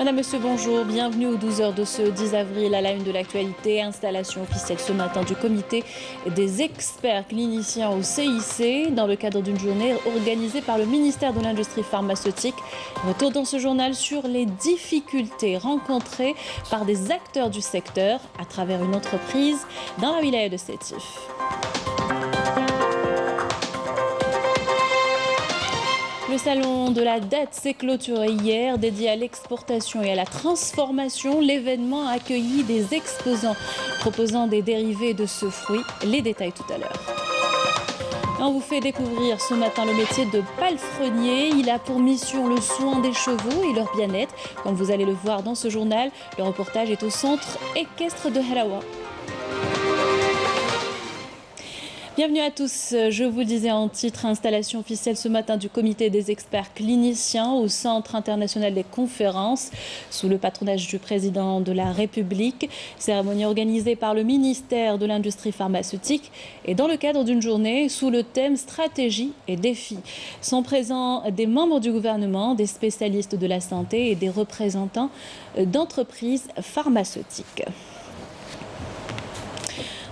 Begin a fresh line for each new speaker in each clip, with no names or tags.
Madame, Monsieur, bonjour. Bienvenue aux 12h de ce 10 avril à la une de l'actualité. Installation officielle ce matin du comité des experts cliniciens au CIC dans le cadre d'une journée organisée par le ministère de l'Industrie pharmaceutique. Retour dans ce journal sur les difficultés rencontrées par des acteurs du secteur à travers une entreprise dans la wilaya de Sétif. Le salon de la dette s'est clôturé hier, dédié à l'exportation et à la transformation. L'événement a accueilli des exposants proposant des dérivés de ce fruit. Les détails tout à l'heure. On vous fait découvrir ce matin le métier de palefrenier. Il a pour mission le soin des chevaux et leur bien-être. Comme vous allez le voir dans ce journal, le reportage est au centre équestre de Halawa. Bienvenue à tous. Je vous le disais en titre, installation officielle ce matin du comité des experts cliniciens au Centre international des conférences sous le patronage du président de la République. Cérémonie organisée par le ministère de l'Industrie pharmaceutique et dans le cadre d'une journée sous le thème stratégie et défis. Sont présents des membres du gouvernement, des spécialistes de la santé et des représentants d'entreprises pharmaceutiques.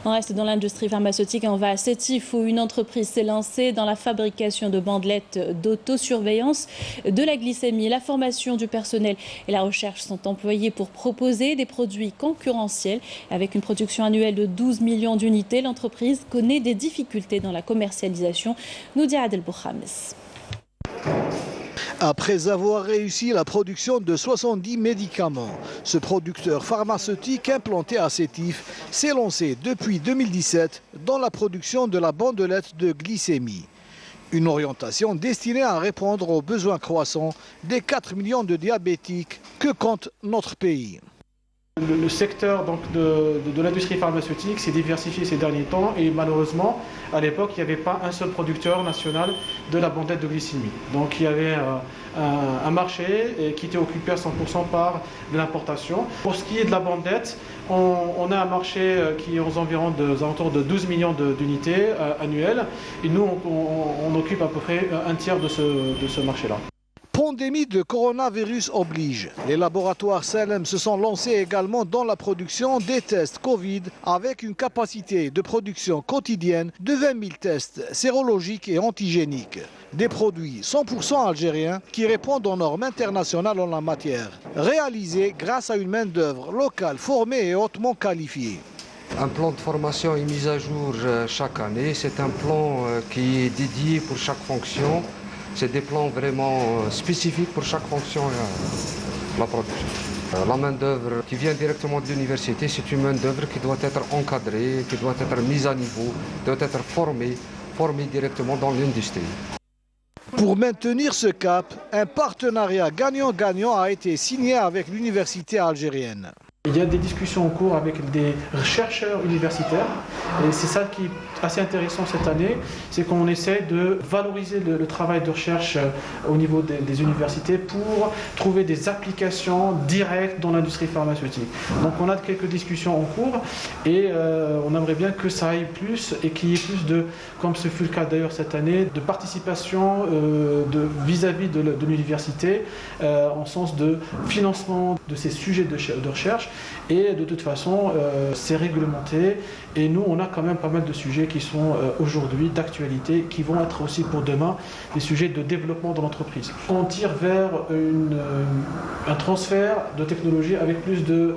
On reste dans l'industrie pharmaceutique et on va à Sétif où une entreprise s'est lancée dans la fabrication de bandelettes d'autosurveillance de la glycémie. La formation du personnel et la recherche sont employés pour proposer des produits concurrentiels. Avec une production annuelle de 12 millions d'unités, l'entreprise connaît des difficultés dans la commercialisation. Nous dit Adel Bouhames.
Après avoir réussi la production de 70 médicaments, ce producteur pharmaceutique implanté à Sétif s'est lancé depuis 2017 dans la production de la bandelette de glycémie. Une orientation destinée à répondre aux besoins croissants des 4 millions de diabétiques que compte notre pays.
Le secteur donc, de l'industrie pharmaceutique s'est diversifié ces derniers temps et malheureusement, à l'époque, il n'y avait pas un seul producteur national de la bandelette de glycémie. Donc il y avait un marché qui était occupé à 100% par de l'importation. Pour ce qui est de la bandelette, on a un marché qui est aux alentours de 12 millions d'unités annuelles et nous, on occupe à peu près un tiers de ce marché-là.
Pandémie de coronavirus oblige. Les laboratoires Salem se sont lancés également dans la production des tests Covid avec une capacité de production quotidienne de 20 000 tests sérologiques et antigéniques. Des produits 100% algériens qui répondent aux normes internationales en la matière. Réalisés grâce à une main-d'œuvre locale formée et hautement qualifiée.
Un plan de formation est mis à jour chaque année. C'est un plan qui est dédié pour chaque fonction. C'est des plans vraiment spécifiques pour chaque fonction de la production. La main-d'œuvre qui vient directement de l'université, c'est une main-d'œuvre qui doit être encadrée, qui doit être mise à niveau, doit être formée directement dans l'industrie.
Pour maintenir ce cap, un partenariat gagnant-gagnant a été signé avec l'université algérienne.
Il y a des discussions en cours avec des chercheurs universitaires et c'est ça qui est assez intéressant cette année, c'est qu'on essaie de valoriser le travail de recherche au niveau des universités pour trouver des applications directes dans l'industrie pharmaceutique. Donc on a quelques discussions en cours et on aimerait bien que ça aille plus et qu'il y ait plus de, comme ce fut le cas d'ailleurs cette année, de participation vis-à-vis de l'université en sens de financement de ces sujets de recherche. Et de toute façon, c'est réglementé et nous, on a quand même pas mal de sujets qui sont aujourd'hui d'actualité, qui vont être aussi pour demain des sujets de développement de l'entreprise. On tire vers un transfert de technologie avec plus de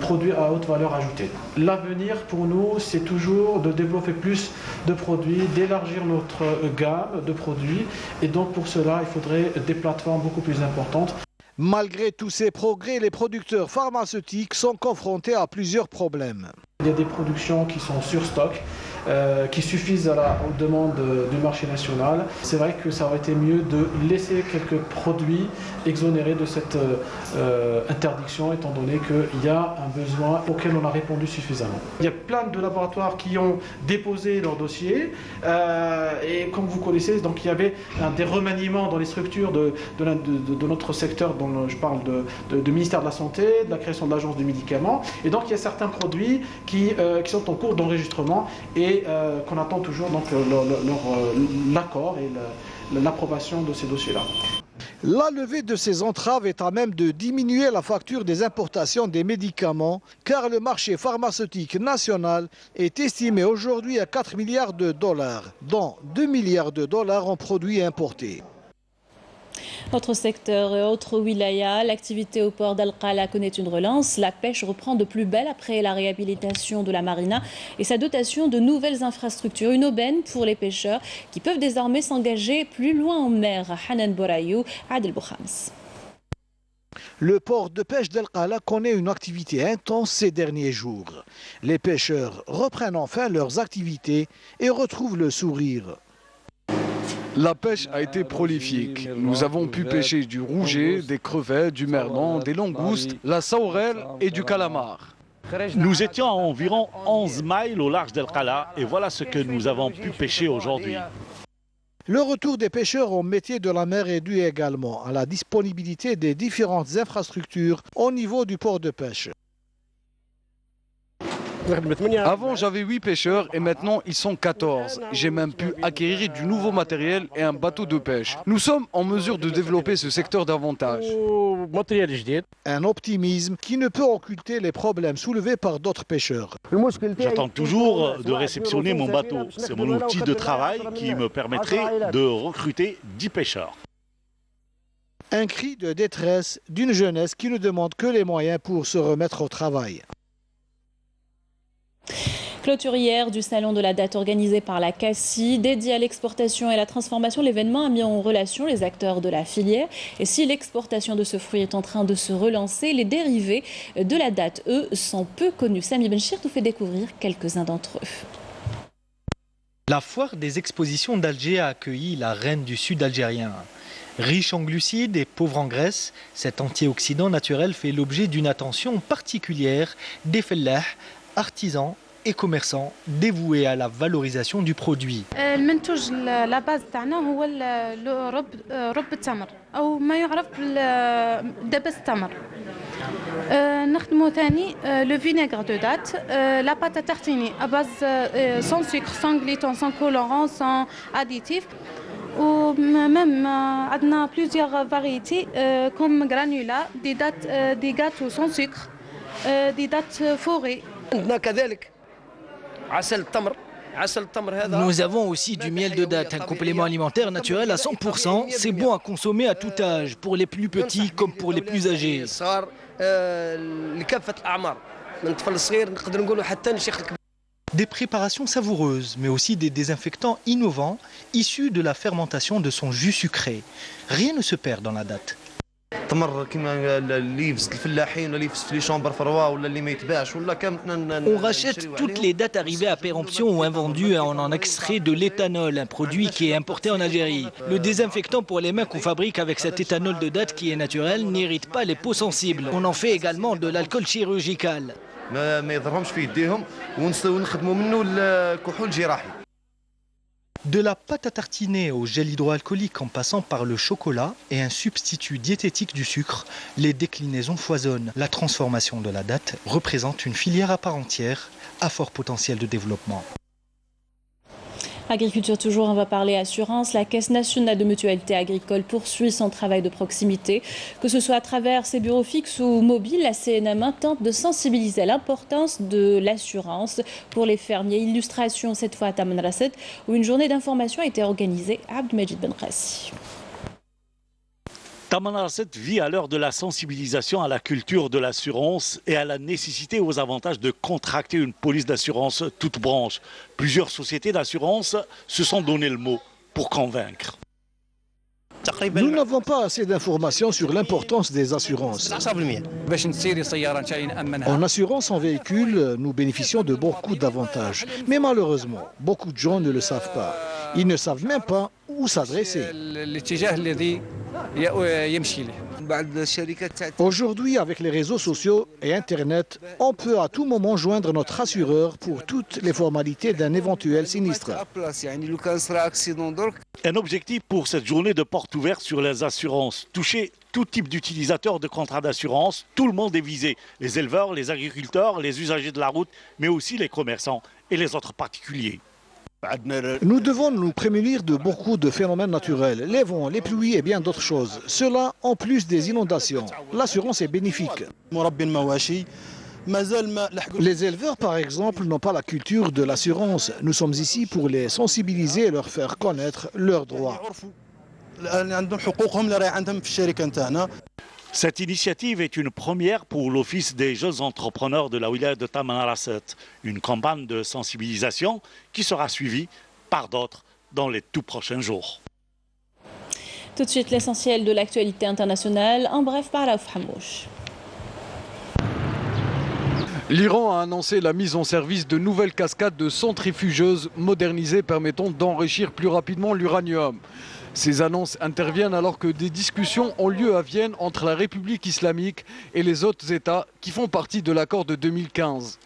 produits à haute valeur ajoutée. L'avenir pour nous, c'est toujours de développer plus de produits, d'élargir notre gamme de produits et donc pour cela, il faudrait des plateformes beaucoup plus importantes.
Malgré tous ces progrès, les producteurs pharmaceutiques sont confrontés à plusieurs problèmes.
Il y a des productions qui sont sur stock, qui suffisent aux demandes du marché national. C'est vrai que ça aurait été mieux de laisser quelques produits exonérés de cette interdiction, étant donné qu'il y a un besoin auquel on a répondu suffisamment. Il y a plein de laboratoires qui ont déposé leur dossier, et comme vous connaissez, donc il y avait des remaniements dans les structures de notre secteur, dont je parle du ministère de la Santé, de la création de l'agence du médicament, et donc il y a certains produits qui sont en cours d'enregistrement et qu'on attend toujours donc l'accord et l'approbation de ces dossiers-là.
La levée de ces entraves est à même de diminuer la facture des importations des médicaments, car le marché pharmaceutique national est estimé aujourd'hui à 4 milliards de dollars, dont 2 milliards de dollars en produits importés.
Autre secteur et autre wilaya, l'activité au port d'Al-Qala connaît une relance. La pêche reprend de plus belle après la réhabilitation de la marina et sa dotation de nouvelles infrastructures. Une aubaine pour les pêcheurs qui peuvent désormais s'engager plus loin en mer. Hanan Bourayou, Adel Boukhams.
Le port de pêche d'Al-Qala connaît une activité intense ces derniers jours. Les pêcheurs reprennent enfin leurs activités et retrouvent le sourire.
La pêche a été prolifique. Nous avons pu pêcher du rouget, des crevettes, du merlan, des langoustes, la saourel et du calamar.
Nous étions à environ 11 miles au large d'Al-Qala et voilà ce que nous avons pu pêcher aujourd'hui.
Le retour des pêcheurs au métier de la mer est dû également à la disponibilité des différentes infrastructures au niveau du port de pêche.
Avant, j'avais 8 pêcheurs et maintenant, ils sont 14. J'ai même pu acquérir du nouveau matériel et un bateau de pêche. Nous sommes en mesure de développer ce secteur davantage.
Un optimisme qui ne peut occulter les problèmes soulevés par d'autres pêcheurs.
J'attends toujours de réceptionner mon bateau. C'est mon outil de travail qui me permettrait de recruter 10 pêcheurs.
Un cri de détresse d'une jeunesse qui ne demande que les moyens pour se remettre au travail.
Clôture hier du salon de la date organisé par la CACI, dédié à l'exportation et la transformation. L'événement a mis en relation les acteurs de la filière. Et si l'exportation de ce fruit est en train de se relancer, les dérivés de la date, eux, sont peu connus. Sami Benchir nous fait découvrir quelques-uns d'entre eux.
La foire des expositions d'Alger a accueilli la reine du sud algérien. Riche en glucides et pauvre en graisse, cet antioxydant naturel fait l'objet d'une attention particulière des fellahs, artisans et commerçants dévoués à la valorisation du produit.
المنتوج لا باز تاعنا هو رب التمر او ما يعرف بالدبس التمر. نخدمو ثاني لو فينيغر دو دات لا بات تارتيني à base sans sucre, sans gluton, sans colorant, sans additif. Ou même عندنا plusieurs variétés comme granula, des gâteaux sans sucre, des dattes fourrées.
Nous avons aussi du miel de date, un complément alimentaire naturel à 100%. C'est bon à consommer à tout âge, pour les plus petits comme pour les plus âgés. Des préparations savoureuses, mais aussi des désinfectants innovants issus de la fermentation de son jus sucré. Rien ne se perd dans la date.
On
rachète toutes les dattes arrivées à péremption ou invendues et on en extrait de l'éthanol, un produit qui est importé en Algérie. Le désinfectant pour les mains qu'on fabrique avec cet éthanol de date qui est naturel n'irrite pas les peaux sensibles. On en fait également de l'alcool chirurgical. De la pâte à tartiner au gel hydroalcoolique en passant par le chocolat et un substitut diététique du sucre, les déclinaisons foisonnent. La transformation de la date représente une filière à part entière à fort potentiel de développement.
Agriculture toujours, on va parler assurance. La Caisse nationale de mutualité agricole poursuit son travail de proximité. Que ce soit à travers ses bureaux fixes ou mobiles, la CNM tente de sensibiliser à l'importance de l'assurance pour les fermiers. Illustration cette fois à Tamanrasset où une journée d'information a été organisée à Abdelmajid Benrassi.
Tamanrasset vit à l'heure de la sensibilisation à la culture de l'assurance et à la nécessité et aux avantages de contracter une police d'assurance toute branche. Plusieurs sociétés d'assurance se sont donné le mot pour convaincre.
Nous n'avons pas assez d'informations sur l'importance des assurances. En assurant son véhicule, nous bénéficions de beaucoup d'avantages. Mais malheureusement, beaucoup de gens ne le savent pas. Ils ne savent même pas où s'adresser. Aujourd'hui, avec les réseaux sociaux et Internet, on peut à tout moment joindre notre assureur pour toutes les formalités d'un éventuel sinistre.
Un objectif pour cette journée de porte ouverte sur les assurances. Toucher tout type d'utilisateurs de contrats d'assurance, tout le monde est visé. Les éleveurs, les agriculteurs, les usagers de la route, mais aussi les commerçants et les autres particuliers.
Nous devons nous prémunir de beaucoup de phénomènes naturels, les vents, les pluies et bien d'autres choses. Cela en plus des inondations. L'assurance est bénéfique. Les éleveurs, par exemple, n'ont pas la culture de l'assurance. Nous sommes ici pour les sensibiliser et leur faire connaître leurs droits.
Cette initiative est une première pour l'Office des jeunes entrepreneurs de la wilaya de Tamanrasset. Une campagne de sensibilisation qui sera suivie par d'autres dans les tout prochains jours.
Tout de suite, l'essentiel de l'actualité internationale. En bref, par Raouf Hamouche.
L'Iran a annoncé la mise en service de nouvelles cascades de centrifugeuses modernisées permettant d'enrichir plus rapidement l'uranium. Ces annonces interviennent alors que des discussions ont lieu à Vienne entre la République islamique et les autres États qui font partie de l'accord de 2015.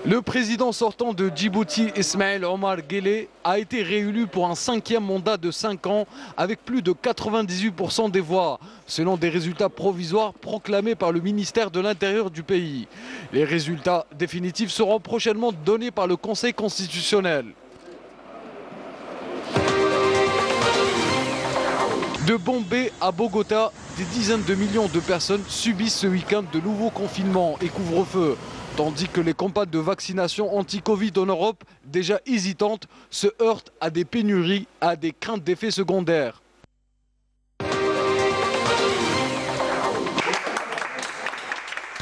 Le président sortant de Djibouti, Ismaël Omar Guelleh, a été réélu pour un 5e mandat de 5 ans avec plus de 98% des voix, selon des résultats provisoires proclamés par le ministère de l'Intérieur du pays. Les résultats définitifs seront prochainement donnés par le Conseil constitutionnel. De Bombay à Bogota, des dizaines de millions de personnes subissent ce week-end de nouveaux confinements et couvre-feu. Tandis que les campagnes de vaccination anti-Covid en Europe, déjà hésitantes, se heurtent à des pénuries, à des craintes d'effets secondaires.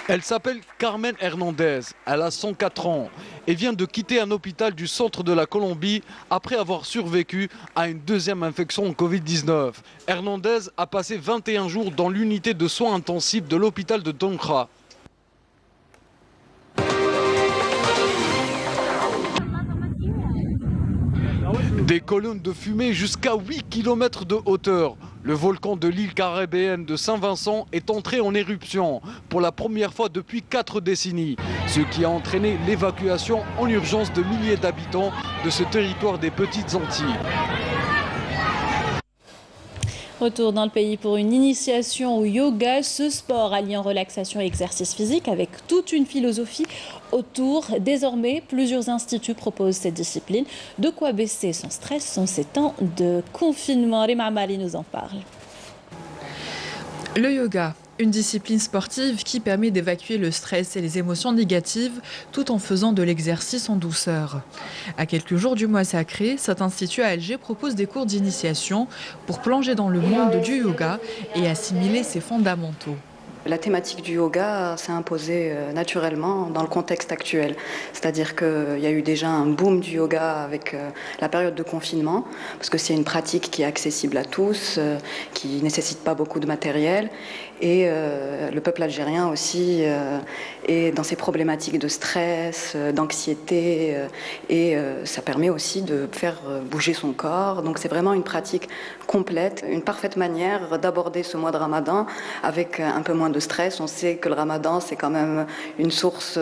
Elle s'appelle Carmen Hernandez, elle a 104 ans et vient de quitter un hôpital du centre de la Colombie après avoir survécu à une deuxième infection au Covid-19. Hernandez a passé 21 jours dans l'unité de soins intensifs de l'hôpital de Donkra. Des colonnes de fumée jusqu'à 8 km de hauteur. Le volcan de l'île caribéenne de Saint-Vincent est entré en éruption pour la première fois depuis 4 décennies, ce qui a entraîné l'évacuation en urgence de milliers d'habitants de ce territoire des Petites Antilles.
Retour dans le pays pour une initiation au yoga, ce sport alliant relaxation et exercice physique avec toute une philosophie autour. Désormais, plusieurs instituts proposent cette discipline. De quoi baisser son stress en ces temps de confinement. Rima Amali nous en parle.
Le yoga, une discipline sportive qui permet d'évacuer le stress et les émotions négatives tout en faisant de l'exercice en douceur. À quelques jours du mois sacré, cet institut à Alger propose des cours d'initiation pour plonger dans le monde du yoga et assimiler ses fondamentaux.
La thématique du yoga s'est imposée naturellement dans le contexte actuel. C'est-à-dire qu'il y a eu déjà un boom du yoga avec la période de confinement, parce que c'est une pratique qui est accessible à tous, qui ne nécessite pas beaucoup de matériel. Et le peuple algérien aussi est dans ses problématiques de stress, d'anxiété, et ça permet aussi de faire bouger son corps. Donc c'est vraiment une pratique complète, une parfaite manière d'aborder ce mois de Ramadan avec un peu moins de stress. On sait que le Ramadan, c'est quand même une source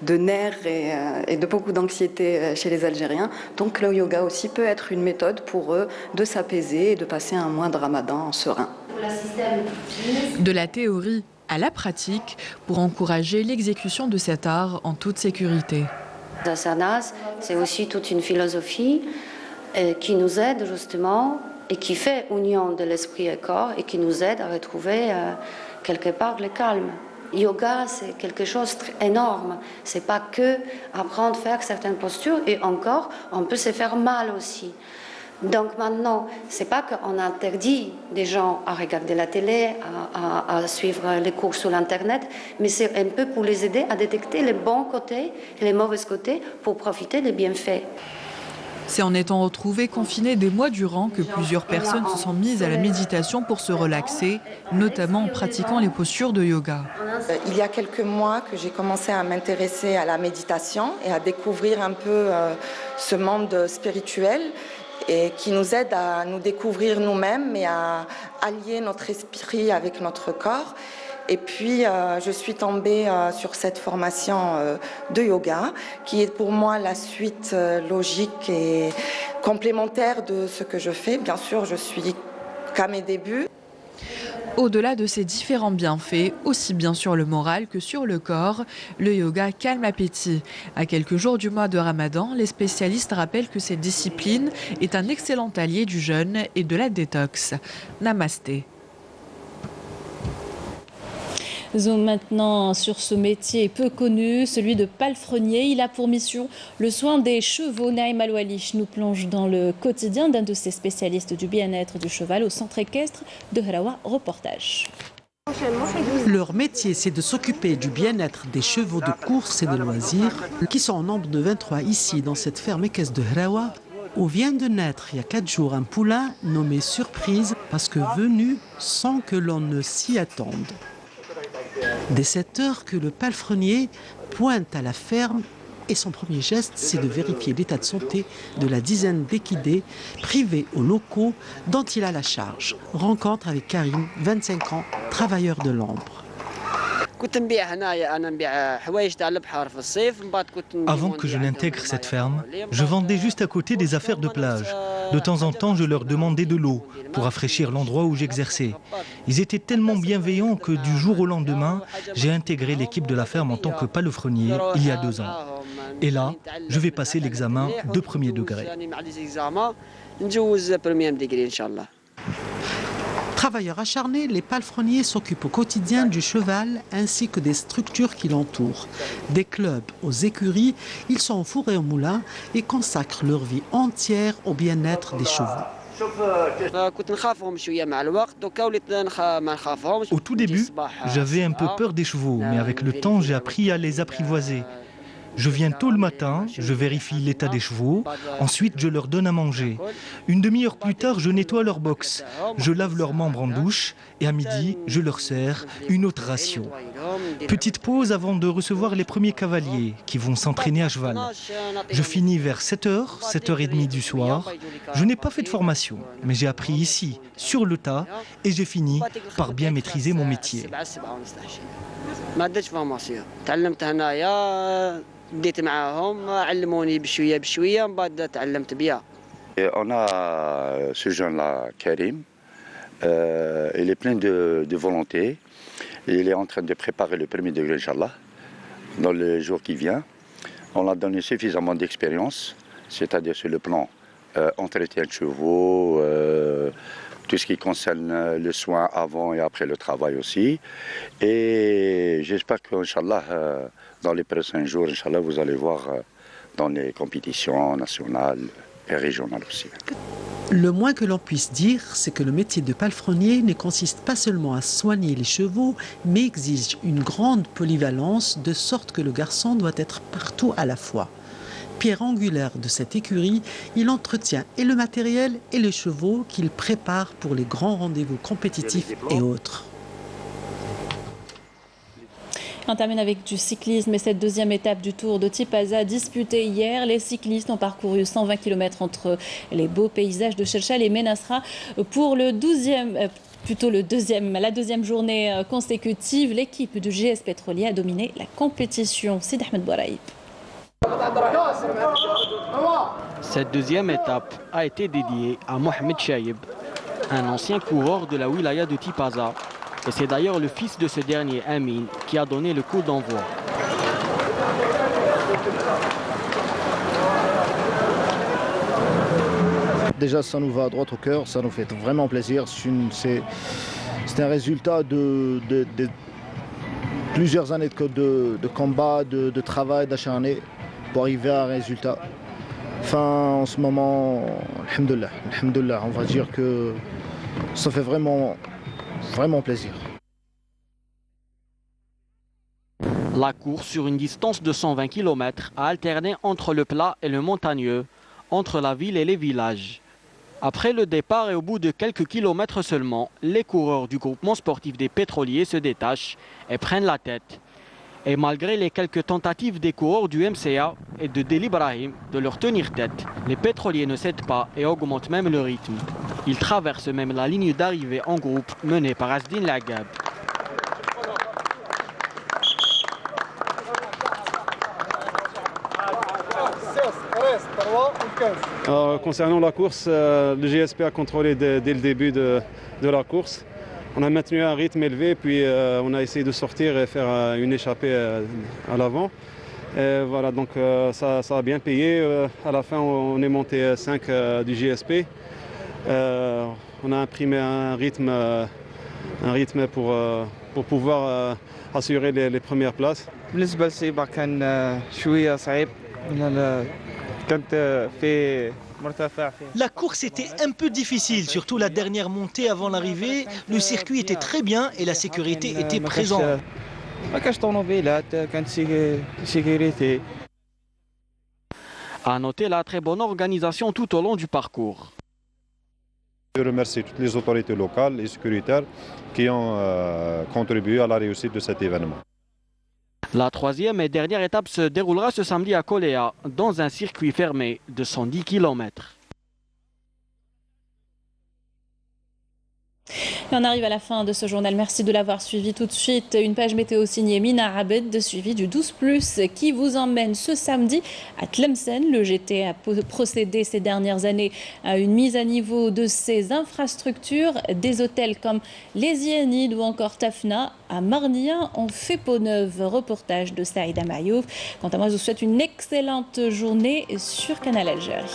de nerfs et de beaucoup d'anxiété chez les Algériens. Donc le yoga aussi peut être une méthode pour eux de s'apaiser et de passer un mois de Ramadan serein.
De la théorie à la pratique pour encourager l'exécution de cet art en toute sécurité.
Asanas, c'est aussi toute une philosophie qui nous aide justement et qui fait union de l'esprit et corps et qui nous aide à retrouver quelque part le calme. Yoga, c'est quelque chose d'énorme. C'est pas que apprendre à faire certaines postures et encore, on peut se faire mal aussi. Donc maintenant, c'est pas qu'on interdit des gens à regarder la télé, à suivre les cours sur l'internet, mais c'est un peu pour les aider à détecter les bons côtés et les mauvais côtés pour profiter des bienfaits.
C'est en étant retrouvés confinés des mois durant que plusieurs personnes se sont mises à la méditation pour se relaxer, notamment en pratiquant les postures de yoga.
Il y a quelques mois que j'ai commencé à m'intéresser à la méditation et à découvrir un peu ce monde spirituel et qui nous aide à nous découvrir nous-mêmes et à allier notre esprit avec notre corps. Et puis, je suis tombée sur cette formation de yoga, qui est pour moi la suite logique et complémentaire de ce que je fais. Bien sûr, je suis qu'à mes débuts.
Au-delà de ses différents bienfaits, aussi bien sur le moral que sur le corps, le yoga calme l'appétit. À quelques jours du mois de Ramadan, les spécialistes rappellent que cette discipline est un excellent allié du jeûne et de la détox. Namasté.
Zoom maintenant sur ce métier peu connu, celui de palefrenier. Il a pour mission le soin des chevaux. Naïm Aloualish nous plonge dans le quotidien d'un de ces spécialistes du bien-être du cheval au centre équestre de Hraoua. Reportage.
Leur métier, c'est de s'occuper du bien-être des chevaux de course et de loisirs, qui sont en nombre de 23 ici, dans cette ferme équestre de Hraoua, où vient de naître il y a 4 jours un poulain nommé Surprise, parce que venu sans que l'on ne s'y attende. Dès 7 heures que le palefrenier pointe à la ferme et son premier geste, c'est de vérifier l'état de santé de la dizaine d'équidés privés aux locaux dont il a la charge. Rencontre avec Karim, 25 ans, travailleur de l'ambre.
Avant que je n'intègre cette ferme, je vendais juste à côté des affaires de plage. De temps en temps, je leur demandais de l'eau pour rafraîchir l'endroit où j'exerçais. Ils étaient tellement bienveillants que du jour au lendemain, j'ai intégré l'équipe de la ferme en tant que palefrenier il y a 2 ans. Et là, je vais passer l'examen de premier degré.
Travailleurs acharnés, les palefreniers s'occupent au quotidien du cheval ainsi que des structures qui l'entourent. Des clubs aux écuries, ils sont au four et au moulin et consacrent leur vie entière au bien-être des chevaux.
Au tout début, j'avais un peu peur des chevaux, mais avec le temps, j'ai appris à les apprivoiser. Je viens tôt le matin, je vérifie l'état des chevaux, ensuite je leur donne à manger. Une demi-heure plus tard, je nettoie leur box, je lave leurs membres en douche et à midi, je leur sers une autre ration. Petite pause avant de recevoir les premiers cavaliers qui vont s'entraîner à cheval. Je finis vers 7h, 7h30 du soir. Je n'ai pas fait de formation, mais j'ai appris ici, sur le tas, et j'ai fini par bien maîtriser mon métier.
On a ce jeune-là, Karim, il est plein de volonté. Il est en train de préparer le premier degré, Inch'Allah, dans les jours qui viennent. On a donné suffisamment d'expérience, c'est-à-dire sur le plan entretien de chevaux, tout ce qui concerne le soin avant et après le travail aussi. Et j'espère qu'Inch'Allah, dans les prochains jours, Inch'Allah, vous allez voir dans les compétitions nationales et régionales aussi.
Le moins que l'on puisse dire, c'est que le métier de palefrenier ne consiste pas seulement à soigner les chevaux, mais exige une grande polyvalence, de sorte que le garçon doit être partout à la fois. Pierre angulaire de cette écurie, il entretient et le matériel et les chevaux qu'il prépare pour les grands rendez-vous compétitifs et autres.
On termine avec du cyclisme et cette deuxième étape du Tour de Tipaza disputée hier. Les cyclistes ont parcouru 120 km entre les beaux paysages de Chelchal et Menasra pour la deuxième journée consécutive. L'équipe du GS Pétrolier a dominé la compétition. Sid Ahmed Bouraïb.
Cette deuxième étape a été dédiée à Mohamed Chaïb, un ancien coureur de la wilaya de Tipaza. Et c'est d'ailleurs le fils de ce dernier, Amin, qui a donné le coup d'envoi.
Déjà, ça nous va droit au cœur, ça nous fait vraiment plaisir. C'est un résultat de plusieurs années de combat, de travail, d'acharné pour arriver à un résultat. Enfin, en ce moment, alhamdoulilah, on va dire que ça fait vraiment plaisir.
La course sur une distance de 120 km a alterné entre le plat et le montagneux, entre la ville et les villages. Après le départ et au bout de quelques kilomètres seulement, les coureurs du groupement sportif des pétroliers se détachent et prennent la tête. Et malgré les quelques tentatives des coureurs du MCA et de Del Ibrahim de leur tenir tête, les pétroliers ne cèdent pas et augmentent même le rythme. Ils traversent même la ligne d'arrivée en groupe menée par Asdin Lagab.
Concernant la course, le GSP a contrôlé dès le début de la course. On a maintenu un rythme élevé, puis on a essayé de sortir et faire une échappée à l'avant. Voilà, donc ça a bien payé. À la fin, on est monté 5 du GSP. On a imprimé un rythme pour pouvoir assurer les premières places.
بالنسبة للسباق كان شوية صعيب. كنت في مرتفع.
La course était un peu difficile, surtout la dernière montée avant l'arrivée. Le circuit était très bien et la sécurité était présente.
ما كانش طوموبيلات كانت sécurité.
À noter la très bonne organisation tout au long du parcours.
Je remercie toutes les autorités locales et sécuritaires qui ont contribué à la réussite de cet événement.
La troisième et dernière étape se déroulera ce samedi à Koléa, dans un circuit fermé de 110 km.
Et on arrive à la fin de ce journal. Merci de l'avoir suivi. Tout de suite, une page météo signée Mina Abed, suivie du 12+, qui vous emmène ce samedi à Tlemcen. Le GT a procédé ces dernières années à une mise à niveau de ses infrastructures. Des hôtels comme les Ianides ou encore Tafna à Marnia ont fait peau neuve. Reportage de Saïda Mayouf. Quant à moi, je vous souhaite une excellente journée sur Canal Algérie.